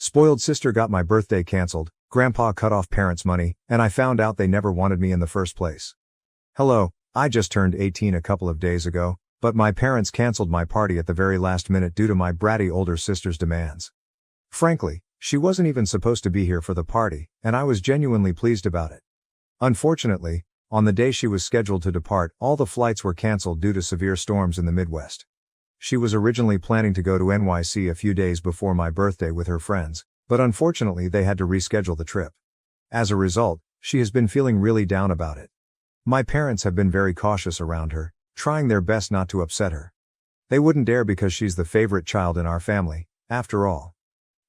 Spoiled sister got my birthday canceled, grandpa cut off parents' money, and I found out they never wanted me in the first place. Hello, I just turned 18 a couple of days ago, but my parents canceled my party at the very last minute due to my bratty older sister's demands. Frankly, she wasn't even supposed to be here for the party, and I was genuinely pleased about it. Unfortunately, on the day she was scheduled to depart, all the flights were canceled due to severe storms in the Midwest. She was originally planning to go to NYC a few days before my birthday with her friends, but unfortunately they had to reschedule the trip. As a result, she has been feeling really down about it. My parents have been very cautious around her, trying their best not to upset her. They wouldn't dare because she's the favorite child in our family, after all.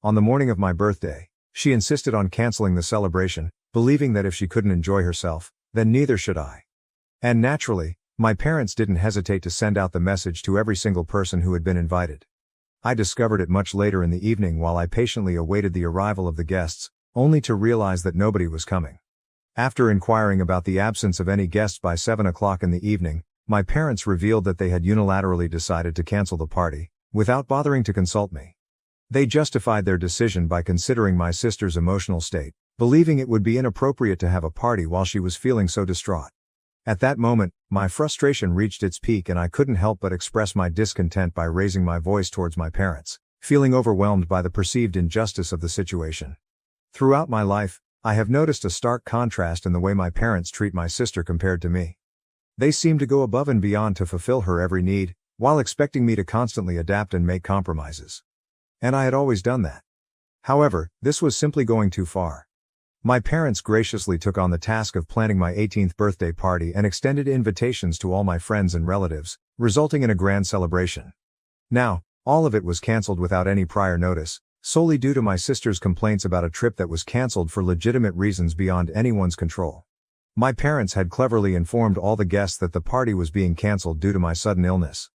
On the morning of my birthday, she insisted on canceling the celebration, believing that if she couldn't enjoy herself, then neither should I. And naturally, my parents didn't hesitate to send out the message to every single person who had been invited. I discovered it much later in the evening while I patiently awaited the arrival of the guests, only to realize that nobody was coming. After inquiring about the absence of any guests by 7 o'clock in the evening, my parents revealed that they had unilaterally decided to cancel the party, without bothering to consult me. They justified their decision by considering my sister's emotional state, believing it would be inappropriate to have a party while she was feeling so distraught. At that moment, my frustration reached its peak and I couldn't help but express my discontent by raising my voice towards my parents, feeling overwhelmed by the perceived injustice of the situation. Throughout my life, I have noticed a stark contrast in the way my parents treat my sister compared to me. They seem to go above and beyond to fulfill her every need, while expecting me to constantly adapt and make compromises. And I had always done that. However, this was simply going too far. My parents graciously took on the task of planning my 18th birthday party and extended invitations to all my friends and relatives, resulting in a grand celebration. Now, all of it was canceled without any prior notice, solely due to my sister's complaints about a trip that was canceled for legitimate reasons beyond anyone's control. My parents had cleverly informed all the guests that the party was being canceled due to my sudden illness.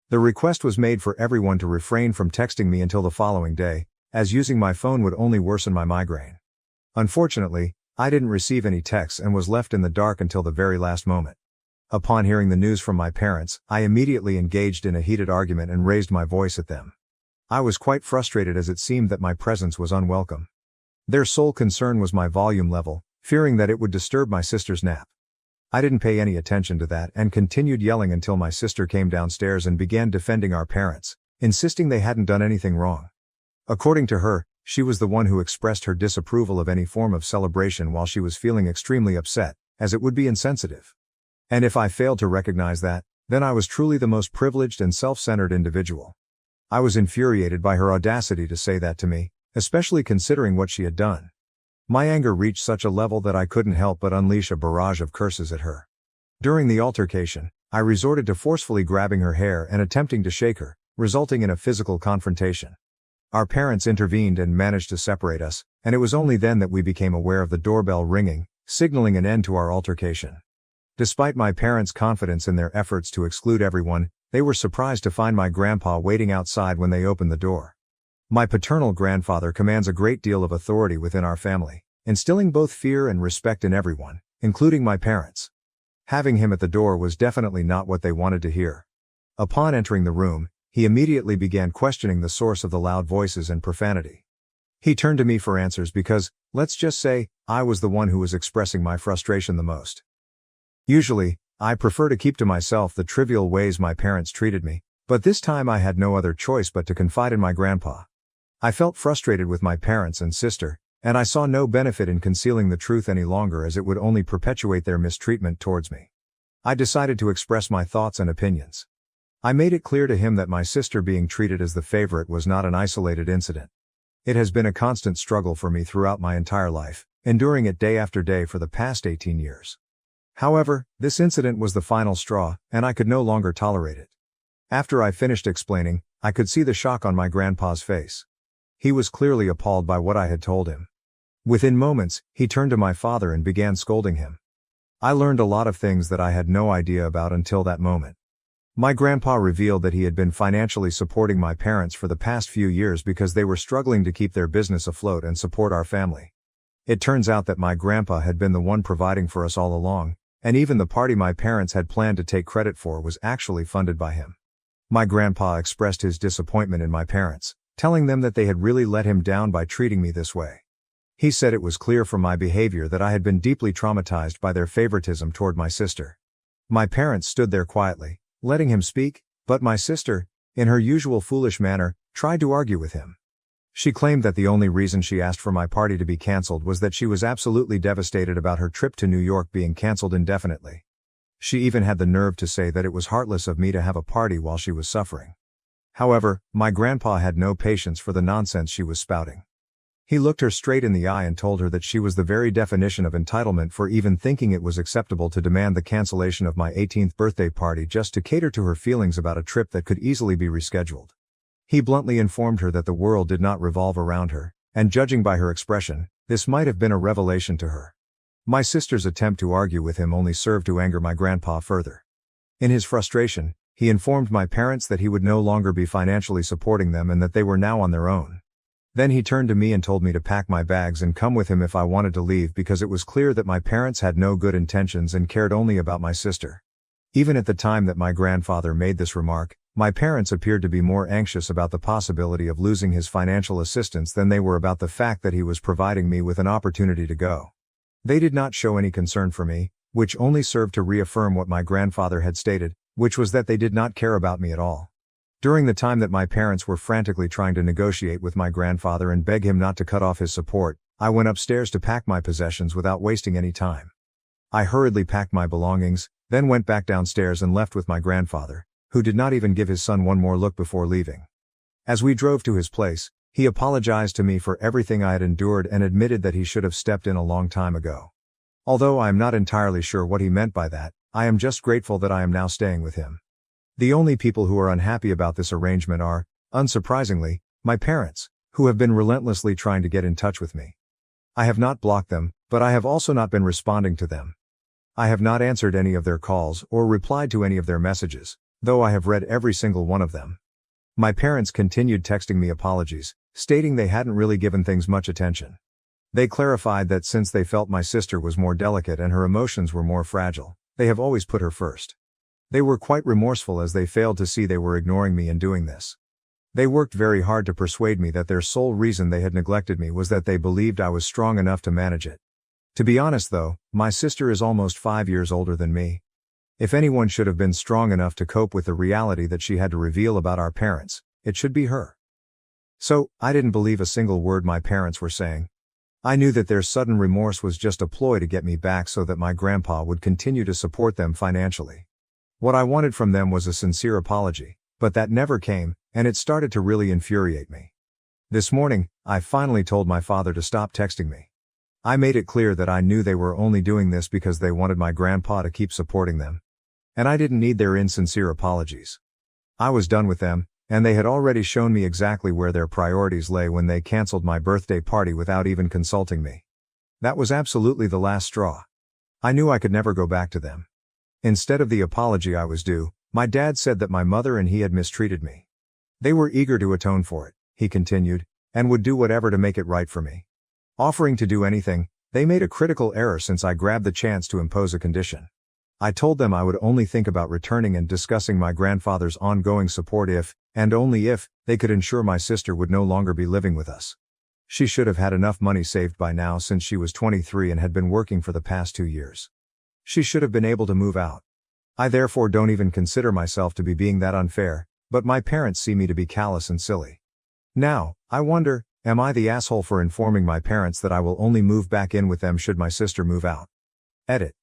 The request was made for everyone to refrain from texting me until the following day, as using my phone would only worsen my migraine. Unfortunately, I didn't receive any texts and was left in the dark until the very last moment. Upon hearing the news from my parents, I immediately engaged in a heated argument and raised my voice at them. I was quite frustrated as it seemed that my presence was unwelcome. Their sole concern was my volume level, fearing that it would disturb my sister's nap. I didn't pay any attention to that and continued yelling until my sister came downstairs and began defending our parents, insisting they hadn't done anything wrong. According to her, she was the one who expressed her disapproval of any form of celebration while she was feeling extremely upset, as it would be insensitive. And if I failed to recognize that, then I was truly the most privileged and self-centered individual. I was infuriated by her audacity to say that to me, especially considering what she had done. My anger reached such a level that I couldn't help but unleash a barrage of curses at her. During the altercation, I resorted to forcefully grabbing her hair and attempting to shake her, resulting in a physical confrontation. Our parents intervened and managed to separate us, and it was only then that we became aware of the doorbell ringing, signaling an end to our altercation. Despite my parents' confidence in their efforts to exclude everyone, they were surprised to find my grandpa waiting outside when they opened the door. My paternal grandfather commands a great deal of authority within our family, instilling both fear and respect in everyone, including my parents. Having him at the door was definitely not what they wanted to hear. Upon entering the room, he immediately began questioning the source of the loud voices and profanity. He turned to me for answers because, let's just say, I was the one who was expressing my frustration the most. Usually, I prefer to keep to myself the trivial ways my parents treated me, but this time I had no other choice but to confide in my grandpa. I felt frustrated with my parents and sister, and I saw no benefit in concealing the truth any longer as it would only perpetuate their mistreatment towards me. I decided to express my thoughts and opinions. I made it clear to him that my sister being treated as the favorite was not an isolated incident. It has been a constant struggle for me throughout my entire life, enduring it day after day for the past 18 years. However, this incident was the final straw, and I could no longer tolerate it. After I finished explaining, I could see the shock on my grandpa's face. He was clearly appalled by what I had told him. Within moments, he turned to my father and began scolding him. I learned a lot of things that I had no idea about until that moment. My grandpa revealed that he had been financially supporting my parents for the past few years because they were struggling to keep their business afloat and support our family. It turns out that my grandpa had been the one providing for us all along, and even the party my parents had planned to take credit for was actually funded by him. My grandpa expressed his disappointment in my parents, telling them that they had really let him down by treating me this way. He said it was clear from my behavior that I had been deeply traumatized by their favoritism toward my sister. My parents stood there quietly, letting him speak, but my sister, in her usual foolish manner, tried to argue with him. She claimed that the only reason she asked for my party to be cancelled was that she was absolutely devastated about her trip to New York being cancelled indefinitely. She even had the nerve to say that it was heartless of me to have a party while she was suffering. However, my grandpa had no patience for the nonsense she was spouting. He looked her straight in the eye and told her that she was the very definition of entitlement for even thinking it was acceptable to demand the cancellation of my 18th birthday party just to cater to her feelings about a trip that could easily be rescheduled. He bluntly informed her that the world did not revolve around her, and judging by her expression, this might have been a revelation to her. My sister's attempt to argue with him only served to anger my grandpa further. In his frustration, he informed my parents that he would no longer be financially supporting them and that they were now on their own. Then he turned to me and told me to pack my bags and come with him if I wanted to leave because it was clear that my parents had no good intentions and cared only about my sister. Even at the time that my grandfather made this remark, my parents appeared to be more anxious about the possibility of losing his financial assistance than they were about the fact that he was providing me with an opportunity to go. They did not show any concern for me, which only served to reaffirm what my grandfather had stated, which was that they did not care about me at all. During the time that my parents were frantically trying to negotiate with my grandfather and beg him not to cut off his support, I went upstairs to pack my possessions without wasting any time. I hurriedly packed my belongings, then went back downstairs and left with my grandfather, who did not even give his son one more look before leaving. As we drove to his place, he apologized to me for everything I had endured and admitted that he should have stepped in a long time ago. Although I am not entirely sure what he meant by that, I am just grateful that I am now staying with him. The only people who are unhappy about this arrangement are, unsurprisingly, my parents, who have been relentlessly trying to get in touch with me. I have not blocked them, but I have also not been responding to them. I have not answered any of their calls or replied to any of their messages, though I have read every single one of them. My parents continued texting me apologies, stating they hadn't really given things much attention. They clarified that since they felt my sister was more delicate and her emotions were more fragile, they have always put her first. They were quite remorseful as they failed to see they were ignoring me in doing this. They worked very hard to persuade me that their sole reason they had neglected me was that they believed I was strong enough to manage it. To be honest though, my sister is almost 5 years older than me. If anyone should have been strong enough to cope with the reality that she had to reveal about our parents, it should be her. So, I didn't believe a single word my parents were saying. I knew that their sudden remorse was just a ploy to get me back so that my grandpa would continue to support them financially. What I wanted from them was a sincere apology, but that never came, and it started to really infuriate me. This morning, I finally told my father to stop texting me. I made it clear that I knew they were only doing this because they wanted my grandpa to keep supporting them. And I didn't need their insincere apologies. I was done with them, and they had already shown me exactly where their priorities lay when they canceled my birthday party without even consulting me. That was absolutely the last straw. I knew I could never go back to them. Instead of the apology I was due, my dad said that my mother and he had mistreated me. They were eager to atone for it, he continued, and would do whatever to make it right for me. Offering to do anything, they made a critical error since I grabbed the chance to impose a condition. I told them I would only think about returning and discussing my grandfather's ongoing support if, and only if, they could ensure my sister would no longer be living with us. She should have had enough money saved by now since she was 23 and had been working for the past 2 years. She should have been able to move out. I therefore don't even consider myself to be being that unfair, but my parents see me to be callous and silly. Now, I wonder, am I the asshole for informing my parents that I will only move back in with them should my sister move out? Edit.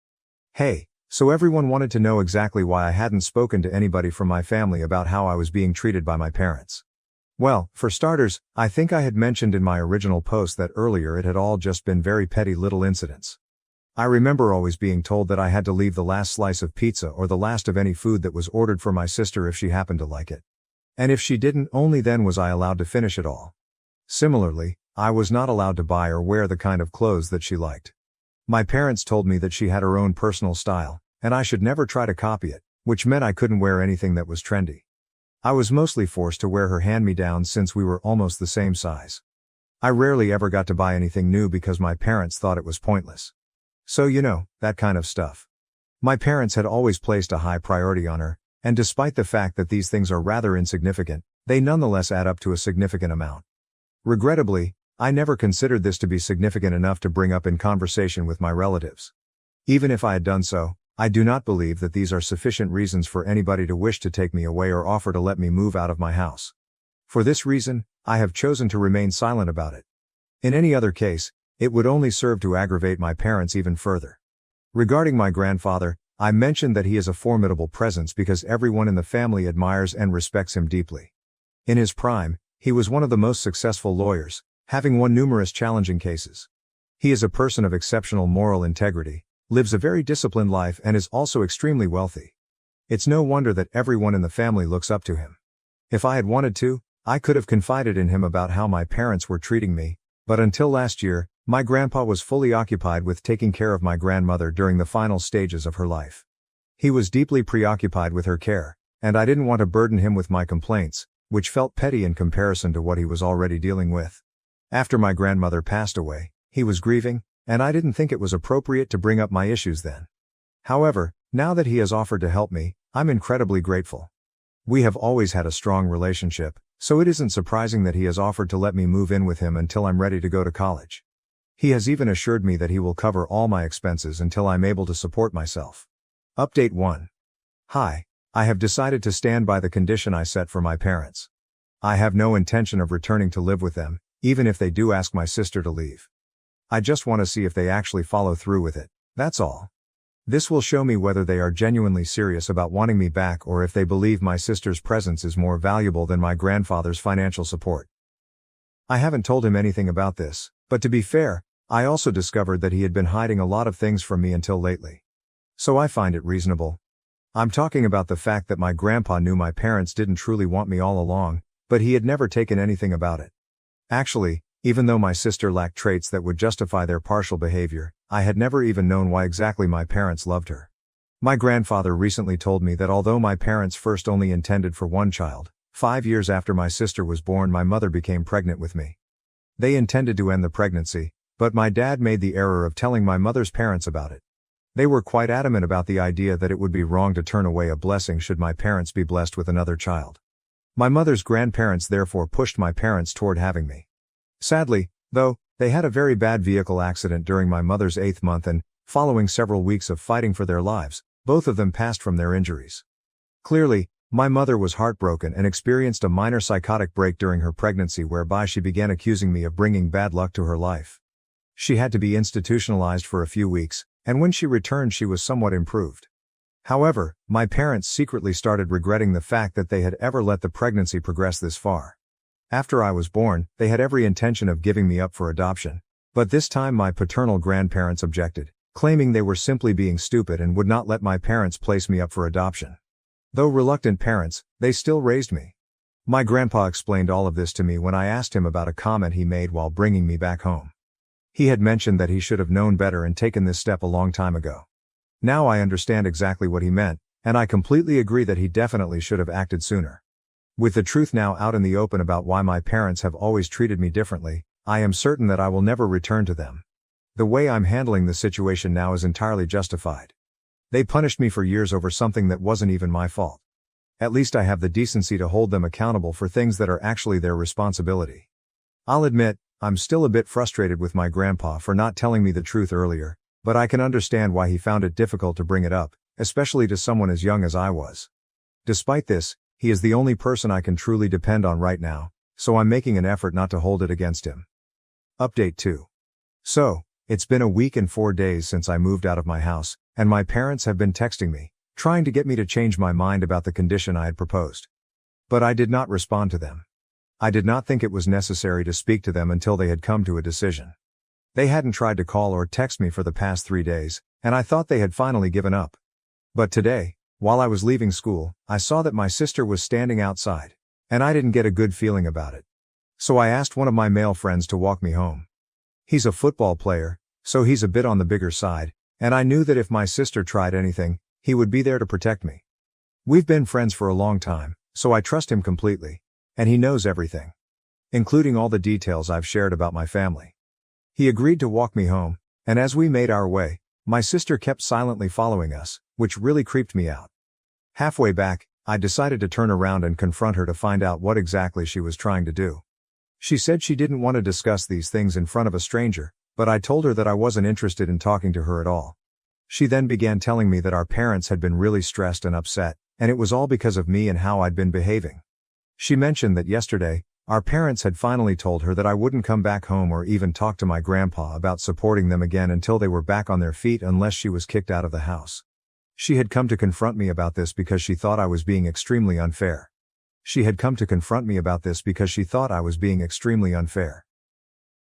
Hey. So everyone wanted to know exactly why I hadn't spoken to anybody from my family about how I was being treated by my parents. Well, for starters, I think I had mentioned in my original post that earlier it had all just been very petty little incidents. I remember always being told that I had to leave the last slice of pizza or the last of any food that was ordered for my sister if she happened to like it. And if she didn't, only then was I allowed to finish it all. Similarly, I was not allowed to buy or wear the kind of clothes that she liked. My parents told me that she had her own personal style, and I should never try to copy it, which meant I couldn't wear anything that was trendy. I was mostly forced to wear her hand-me-downs since we were almost the same size. I rarely ever got to buy anything new because my parents thought it was pointless. So that kind of stuff. My parents had always placed a high priority on her, and despite the fact that these things are rather insignificant, they nonetheless add up to a significant amount. Regrettably, I never considered this to be significant enough to bring up in conversation with my relatives. Even if I had done so, I do not believe that these are sufficient reasons for anybody to wish to take me away or offer to let me move out of my house. For this reason, I have chosen to remain silent about it. In any other case, it would only serve to aggravate my parents even further. Regarding my grandfather, I mentioned that he is a formidable presence because everyone in the family admires and respects him deeply. In his prime, he was one of the most successful lawyers, having won numerous challenging cases. He is a person of exceptional moral integrity, lives a very disciplined life and is also extremely wealthy. It's no wonder that everyone in the family looks up to him. If I had wanted to, I could have confided in him about how my parents were treating me, but until last year, my grandpa was fully occupied with taking care of my grandmother during the final stages of her life. He was deeply preoccupied with her care, and I didn't want to burden him with my complaints, which felt petty in comparison to what he was already dealing with. After my grandmother passed away, he was grieving, and I didn't think it was appropriate to bring up my issues then. However, now that he has offered to help me, I'm incredibly grateful. We have always had a strong relationship, so it isn't surprising that he has offered to let me move in with him until I'm ready to go to college. He has even assured me that he will cover all my expenses until I'm able to support myself. Update 1. Hi, I have decided to stand by the condition I set for my parents. I have no intention of returning to live with them, even if they do ask my sister to leave. I just want to see if they actually follow through with it, that's all. This will show me whether they are genuinely serious about wanting me back or if they believe my sister's presence is more valuable than my grandfather's financial support. I haven't told him anything about this, but to be fair, I also discovered that he had been hiding a lot of things from me until lately. So I find it reasonable. I'm talking about the fact that my grandpa knew my parents didn't truly want me all along, but he had never taken anything about it. Actually, even though my sister lacked traits that would justify their partial behavior, I had never even known why exactly my parents loved her. My grandfather recently told me that although my parents first only intended for one child, 5 years after my sister was born my mother became pregnant with me. They intended to end the pregnancy, but my dad made the error of telling my mother's parents about it. They were quite adamant about the idea that it would be wrong to turn away a blessing should my parents be blessed with another child. My mother's grandparents therefore pushed my parents toward having me. Sadly, though, they had a very bad vehicle accident during my mother's 8th month and, following several weeks of fighting for their lives, both of them passed from their injuries. Clearly, my mother was heartbroken and experienced a minor psychotic break during her pregnancy whereby she began accusing me of bringing bad luck to her life. She had to be institutionalized for a few weeks, and when she returned she was somewhat improved. However, my parents secretly started regretting the fact that they had ever let the pregnancy progress this far. After I was born, they had every intention of giving me up for adoption, but this time my paternal grandparents objected, claiming they were simply being stupid and would not let my parents place me up for adoption. Though reluctant parents, they still raised me. My grandpa explained all of this to me when I asked him about a comment he made while bringing me back home. He had mentioned that he should have known better and taken this step a long time ago. Now I understand exactly what he meant, and I completely agree that he definitely should have acted sooner. With the truth now out in the open about why my parents have always treated me differently, I am certain that I will never return to them. The way I'm handling the situation now is entirely justified. They punished me for years over something that wasn't even my fault. At least I have the decency to hold them accountable for things that are actually their responsibility. I'll admit, I'm still a bit frustrated with my grandpa for not telling me the truth earlier, but I can understand why he found it difficult to bring it up, especially to someone as young as I was. Despite this, he is the only person I can truly depend on right now, so I'm making an effort not to hold it against him. Update 2. So, it's been a week and 4 days since I moved out of my house, and my parents have been texting me, trying to get me to change my mind about the condition I had proposed. But I did not respond to them. I did not think it was necessary to speak to them until they had come to a decision. They hadn't tried to call or text me for the past 3 days, and I thought they had finally given up. But today, while I was leaving school, I saw that my sister was standing outside, and I didn't get a good feeling about it. So I asked one of my male friends to walk me home. He's a football player, so he's a bit on the bigger side, and I knew that if my sister tried anything, he would be there to protect me. We've been friends for a long time, so I trust him completely, and he knows everything, including all the details I've shared about my family. He agreed to walk me home, and as we made our way, my sister kept silently following us, which really creeped me out. Halfway back, I decided to turn around and confront her to find out what exactly she was trying to do. She said she didn't want to discuss these things in front of a stranger, but I told her that I wasn't interested in talking to her at all. She then began telling me that our parents had been really stressed and upset, and it was all because of me and how I'd been behaving. She mentioned that yesterday, our parents had finally told her that I wouldn't come back home or even talk to my grandpa about supporting them again until they were back on their feet unless she was kicked out of the house. She had come to confront me about this because she thought I was being extremely unfair.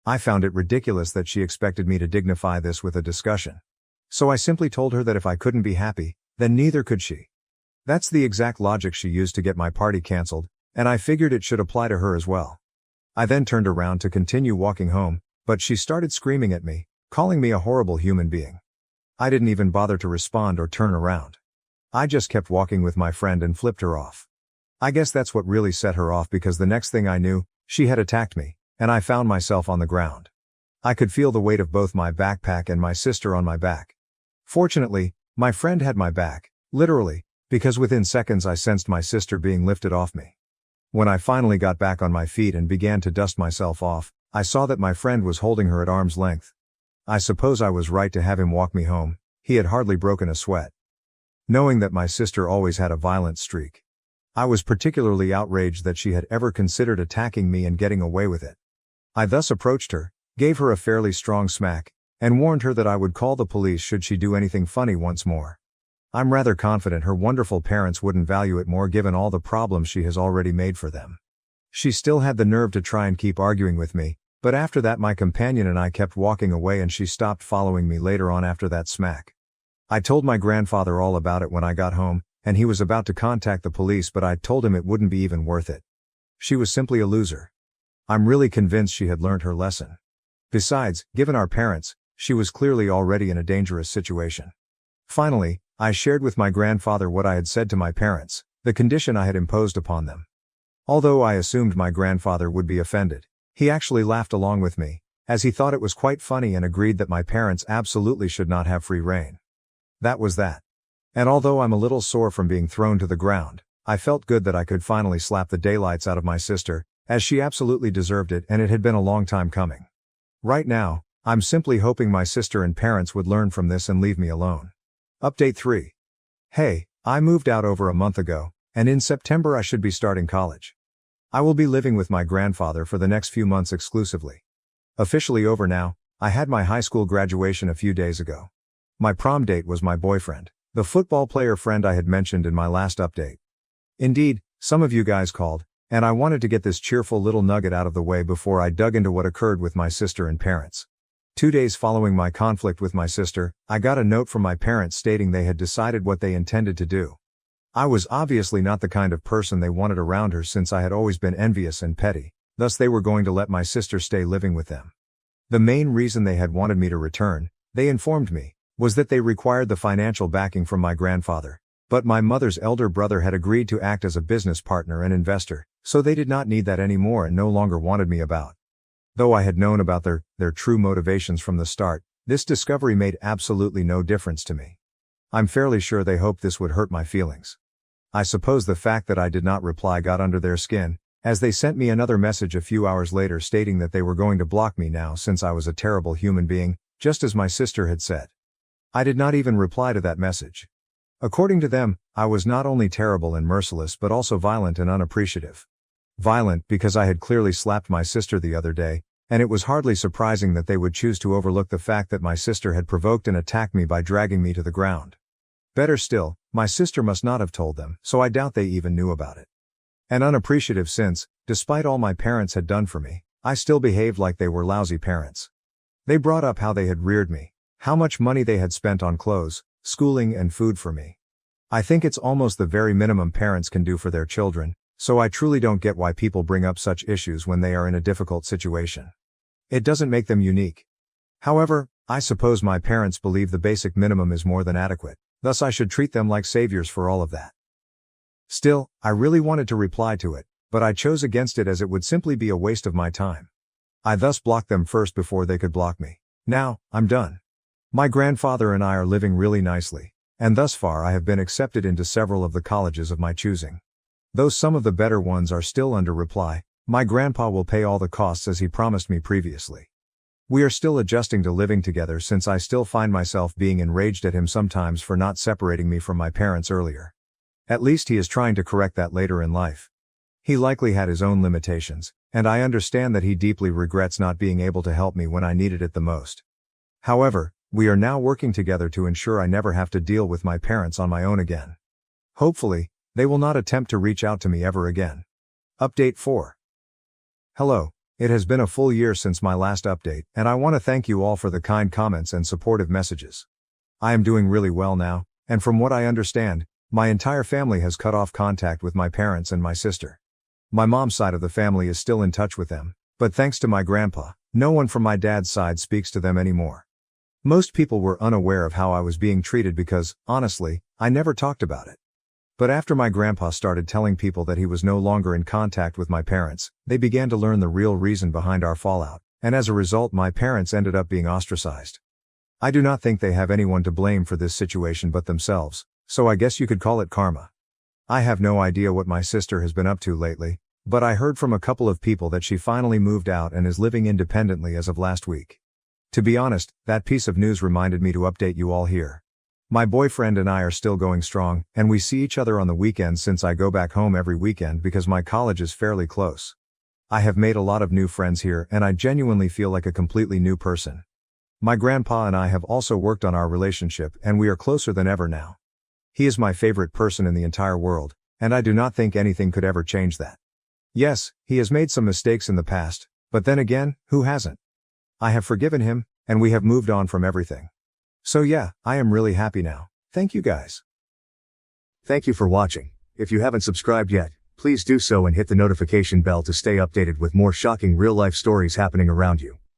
I found it ridiculous that she expected me to dignify this with a discussion. So I simply told her that if I couldn't be happy, then neither could she. That's the exact logic she used to get my party cancelled, and I figured it should apply to her as well. I then turned around to continue walking home, but she started screaming at me, calling me a horrible human being. I didn't even bother to respond or turn around. I just kept walking with my friend and flipped her off. I guess that's what really set her off because the next thing I knew, she had attacked me, and I found myself on the ground. I could feel the weight of both my backpack and my sister on my back. Fortunately, my friend had my back, literally, because within seconds I sensed my sister being lifted off me. When I finally got back on my feet and began to dust myself off, I saw that my friend was holding her at arm's length. I suppose I was right to have him walk me home, he had hardly broken a sweat. Knowing that my sister always had a violent streak, I was particularly outraged that she had ever considered attacking me and getting away with it. I thus approached her, gave her a fairly strong smack, and warned her that I would call the police should she do anything funny once more. I'm rather confident her wonderful parents wouldn't value it more given all the problems she has already made for them. She still had the nerve to try and keep arguing with me, but after that my companion and I kept walking away and she stopped following me later on after that smack. I told my grandfather all about it when I got home, and he was about to contact the police but I told him it wouldn't be even worth it. She was simply a loser. I'm really convinced she had learned her lesson. Besides, given our parents, she was clearly already in a dangerous situation. Finally, I shared with my grandfather what I had said to my parents, the condition I had imposed upon them. Although I assumed my grandfather would be offended, he actually laughed along with me, as he thought it was quite funny and agreed that my parents absolutely should not have free rein. That was that. And although I'm a little sore from being thrown to the ground, I felt good that I could finally slap the daylights out of my sister, as she absolutely deserved it and it had been a long time coming. Right now, I'm simply hoping my sister and parents would learn from this and leave me alone. Update 3. Hey, I moved out over a month ago, and in September I should be starting college. I will be living with my grandfather for the next few months exclusively. Officially over now, I had my high school graduation a few days ago. My prom date was my boyfriend, the football player friend I had mentioned in my last update. Indeed, some of you guys called, and I wanted to get this cheerful little nugget out of the way before I dug into what occurred with my sister and parents. 2 days following my conflict with my sister, I got a note from my parents stating they had decided what they intended to do. I was obviously not the kind of person they wanted around her since I had always been envious and petty, thus they were going to let my sister stay living with them. The main reason they had wanted me to return, they informed me, was that they required the financial backing from my grandfather, but my mother's elder brother had agreed to act as a business partner and investor, so they did not need that anymore and no longer wanted me about. Though I had known about their true motivations from the start, this discovery made absolutely no difference to me. I'm fairly sure they hoped this would hurt my feelings. I suppose the fact that I did not reply got under their skin, as they sent me another message a few hours later stating that they were going to block me now since I was a terrible human being, just as my sister had said. I did not even reply to that message. According to them, I was not only terrible and merciless but also violent and unappreciative. Violent because I had clearly slapped my sister the other day, and it was hardly surprising that they would choose to overlook the fact that my sister had provoked and attacked me by dragging me to the ground. Better still, my sister must not have told them, so I doubt they even knew about it. And unappreciative since, despite all my parents had done for me, I still behaved like they were lousy parents. They brought up how they had reared me, how much money they had spent on clothes, schooling and food for me. I think it's almost the very minimum parents can do for their children, so I truly don't get why people bring up such issues when they are in a difficult situation. It doesn't make them unique. However, I suppose my parents believe the basic minimum is more than adequate, thus I should treat them like saviors for all of that. Still, I really wanted to reply to it, but I chose against it as it would simply be a waste of my time. I thus blocked them first before they could block me. Now, I'm done. My grandfather and I are living really nicely, and thus far I have been accepted into several of the colleges of my choosing. Though some of the better ones are still under reply, my grandpa will pay all the costs as he promised me previously. We are still adjusting to living together since I still find myself being enraged at him sometimes for not separating me from my parents earlier. At least he is trying to correct that later in life. He likely had his own limitations, and I understand that he deeply regrets not being able to help me when I needed it the most. However, we are now working together to ensure I never have to deal with my parents on my own again. Hopefully, they will not attempt to reach out to me ever again. Update 4. Hello, it has been a full year since my last update, and I want to thank you all for the kind comments and supportive messages. I am doing really well now, and from what I understand, my entire family has cut off contact with my parents and my sister. My mom's side of the family is still in touch with them, but thanks to my grandpa, no one from my dad's side speaks to them anymore. Most people were unaware of how I was being treated because, honestly, I never talked about it. But after my grandpa started telling people that he was no longer in contact with my parents, they began to learn the real reason behind our fallout, and as a result my parents ended up being ostracized. I do not think they have anyone to blame for this situation but themselves, so I guess you could call it karma. I have no idea what my sister has been up to lately, but I heard from a couple of people that she finally moved out and is living independently as of last week. To be honest, that piece of news reminded me to update you all here. My boyfriend and I are still going strong, and we see each other on the weekends since I go back home every weekend because my college is fairly close. I have made a lot of new friends here and I genuinely feel like a completely new person. My grandpa and I have also worked on our relationship and we are closer than ever now. He is my favorite person in the entire world, and I do not think anything could ever change that. Yes, he has made some mistakes in the past, but then again, who hasn't? I have forgiven him, and we have moved on from everything. So yeah, I am really happy now. Thank you guys. Thank you for watching. If you haven't subscribed yet, please do so and hit the notification bell to stay updated with more shocking real-life stories happening around you.